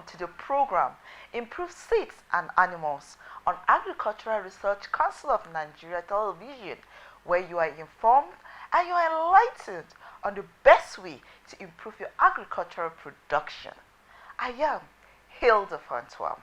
to the program Improve Seeds and Animals on Agricultural Research Council of Nigeria Television, where you are informed and you are enlightened on the best way to improve your agricultural production. I am Hilda Francois.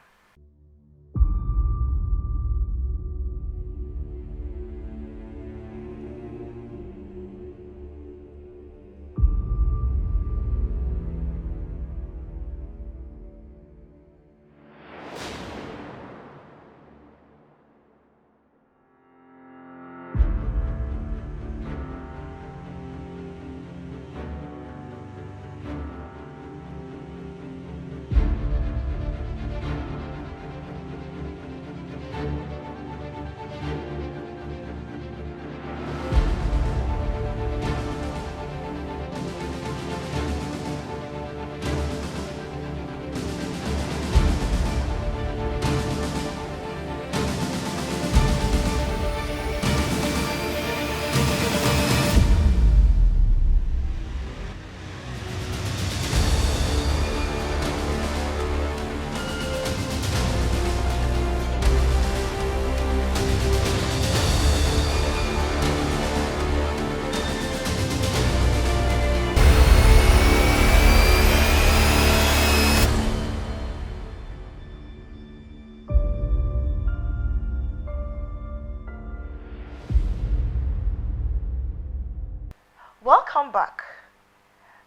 Welcome back.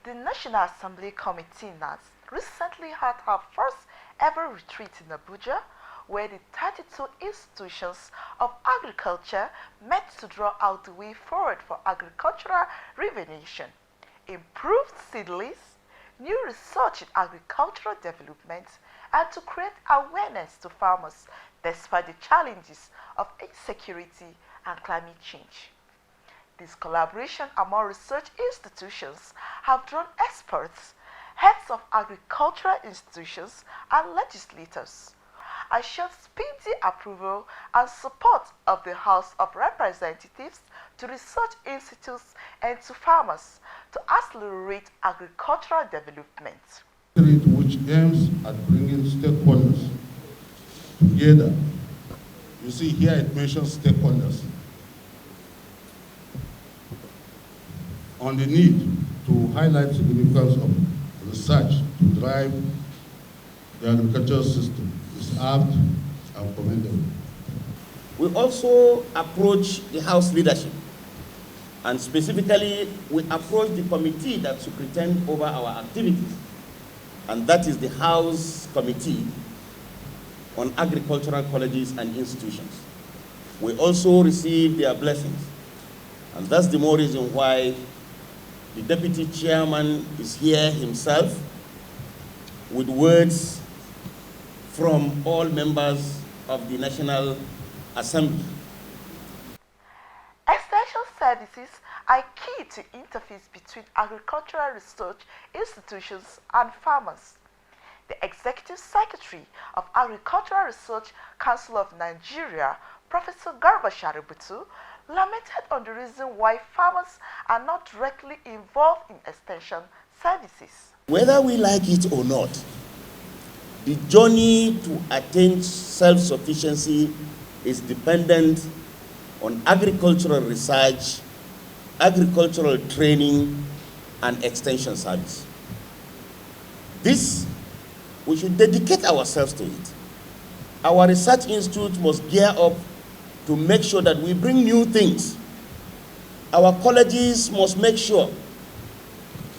The National Assembly Committee NAS recently had her first ever retreat in Abuja, where the 32 institutions of agriculture met to draw out the way forward for agricultural revolution, improved seedlings, new research in agricultural development, and to create awareness to farmers despite the challenges of insecurity and climate change. This collaboration among research institutions have drawn experts, heads of agricultural institutions, and legislators. I showed speedy approval and support of the House of Representatives to research institutes and to farmers to accelerate agricultural development. Which aims at bringing stakeholders together. You see here it mentions stakeholders. On the need to highlight the significance of research to drive the agricultural system is apt and commendable. We also approach the House leadership, and specifically we approach the committee that superintends over our activities, and that is the House Committee on Agricultural Colleges and Institutions. We also receive their blessings, and that's the more reason why the Deputy Chairman is here himself with words from all members of the National Assembly. Extension services are key to interface between agricultural research institutions and farmers. The Executive Secretary of Agricultural Research Council of Nigeria, Professor Garba Shaributu, lamented on the reason why farmers are not directly involved in extension services. Whether we like it or not, the journey to attain self-sufficiency is dependent on agricultural research, agricultural training, and extension service. This, we should dedicate ourselves to it. Our research institute must gear up to make sure that we bring new things. Our colleges must make sure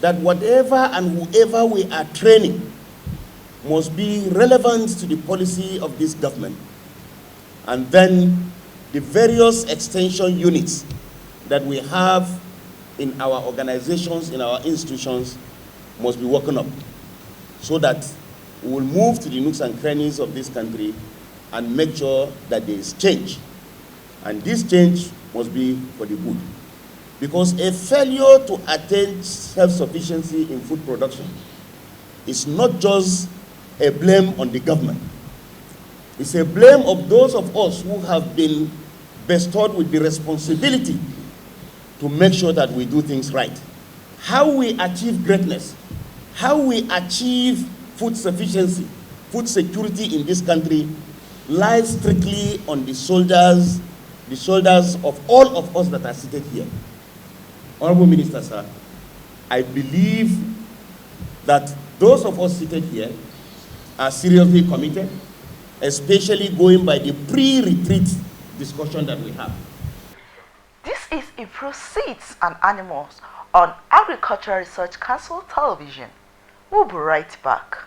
that whatever and whoever we are training must be relevant to the policy of this government. And then the various extension units that we have in our organizations, in our institutions, must be woken up so that we will move to the nooks and crannies of this country and make sure that there is change. And this change must be for the good. Because a failure to attain self-sufficiency in food production is not just a blame on the government. It's a blame of those of us who have been bestowed with the responsibility to make sure that we do things right. How we achieve greatness, how we achieve food sufficiency, food security in this country lies strictly on the shoulders of all of us that are seated here. Honorable Minister, sir, I believe that those of us seated here are seriously committed, especially going by the pre-retreat discussion that we have. This is Improved Seeds and Animals on Agricultural Research Council Television. We'll be right back.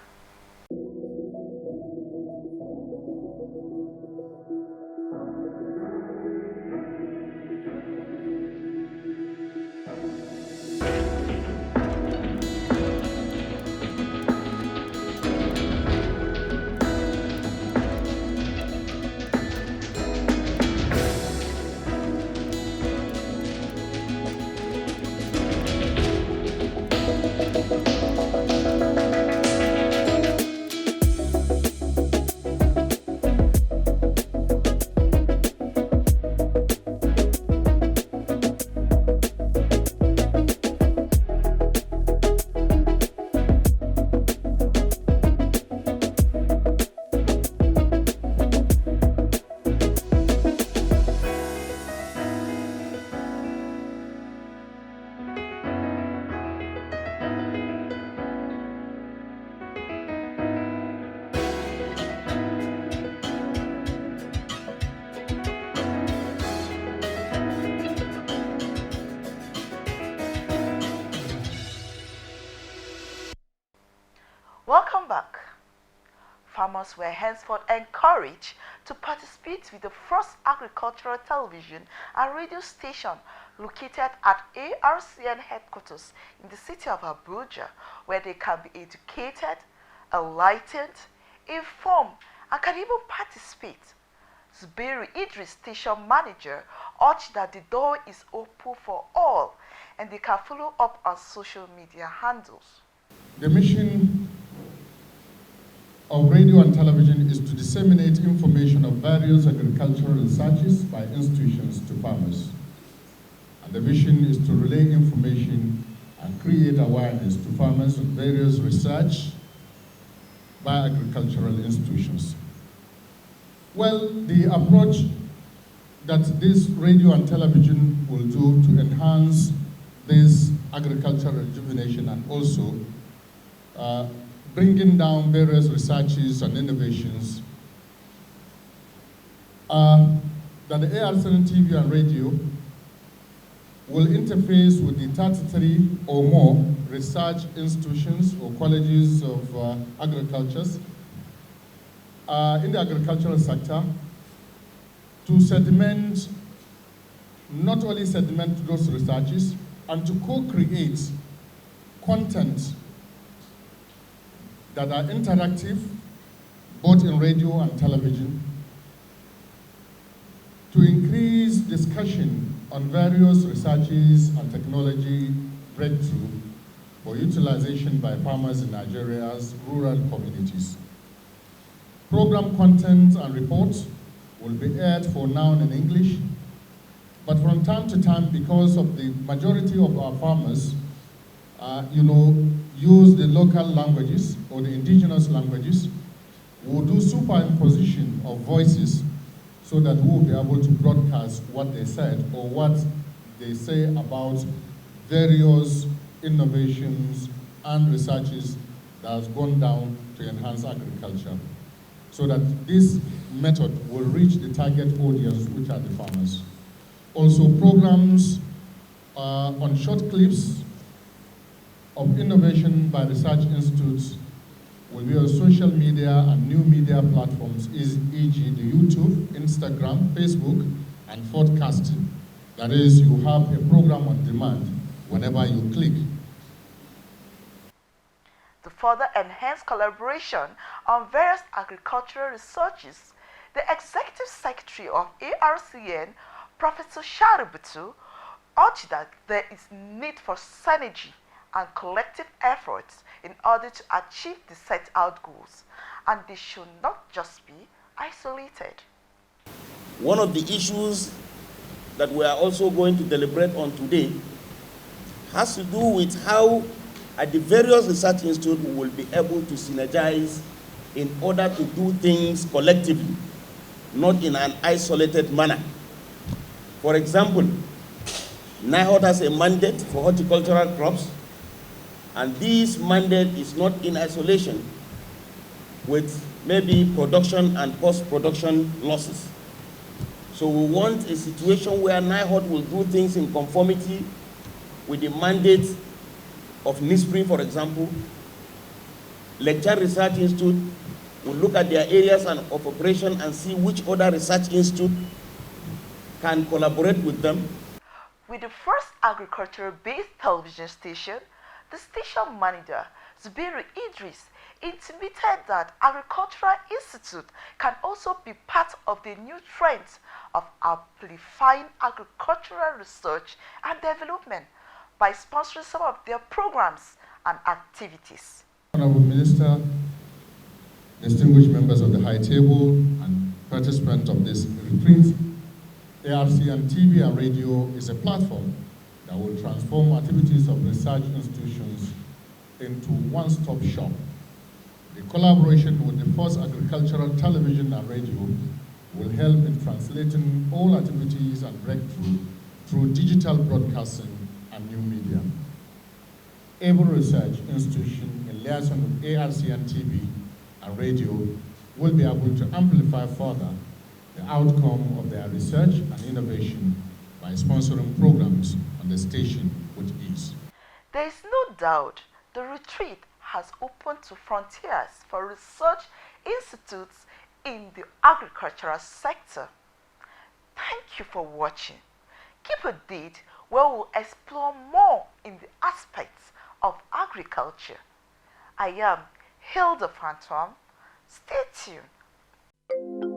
Welcome back. Farmers were henceforth encouraged to participate with the first agricultural television and radio station located at ARCN headquarters in the city of Abuja, where they can be educated, enlightened, informed, and can even participate. Zuberi Idris, station manager, urged that the door is open for all and they can follow up on social media handles. The mission of radio and television is to disseminate information of various agricultural researches by institutions to farmers. And the vision is to relay information and create awareness to farmers on various research by agricultural institutions. Well, the approach that this radio and television will do to enhance this agricultural rejuvenation and also bringing down various researches and innovations that the ARCN TV and radio will interface with the 33 or more research institutions or colleges of agriculture in the agricultural sector to sediment, not only sediment those researches, and to co-create content that are interactive, both in radio and television, to increase discussion on various researches and technology breakthrough for utilization by farmers in Nigeria's rural communities. Program content and reports will be aired for now in English, but from time to time, because of the majority of our farmers, use the local languages or the indigenous languages, we'll do superimposition of voices so that we'll be able to broadcast what they said or what they say about various innovations and researches that has gone down to enhance agriculture, so that this method will reach the target audience, which are the farmers. Also, programs on short clips of innovation by research institutes will be on social media and new media platforms, e.g. the YouTube, Instagram, Facebook, and podcasting. That is, you have a program on demand whenever you click. To further enhance collaboration on various agricultural researches, the Executive Secretary of ARCN, Professor Shaributu, urged that there is need for synergy and collective efforts in order to achieve the set out goals, and they should not just be isolated. One of the issues that we are also going to deliberate on today has to do with how at the various research institutes we will be able to synergize in order to do things collectively, not in an isolated manner. For example, NIHOT has a mandate for horticultural crops, and this mandate is not in isolation with maybe production and post-production losses. So we want a situation where NIHOT will do things in conformity with the mandate of NISPRI, for example. Lecture Research Institute will look at their areas of operation and see which other research institute can collaborate with them. With the first agricultural-based television station, the station manager, Zubairu Idris, intimated that Agricultural Institute can also be part of the new trends of amplifying agricultural research and development by sponsoring some of their programs and activities. Honorable Minister, distinguished members of the High Table and participants of this retreat, ARCN TV and radio is a platform that will transform activities of research institutions into one-stop shop. The collaboration with the first agricultural television and radio will help in translating all activities and breakthrough through digital broadcasting and new media. Able Research Institution, in liaison with ARCN TV and radio, will be able to amplify further the outcome of their research and innovation by sponsoring programs on the station with ease. There is no doubt the retreat has opened to frontiers for research institutes in the agricultural sector. Thank you for watching. Keep a date where we'll explore more in the aspects of agriculture. I am Hilda Phantom. Stay tuned.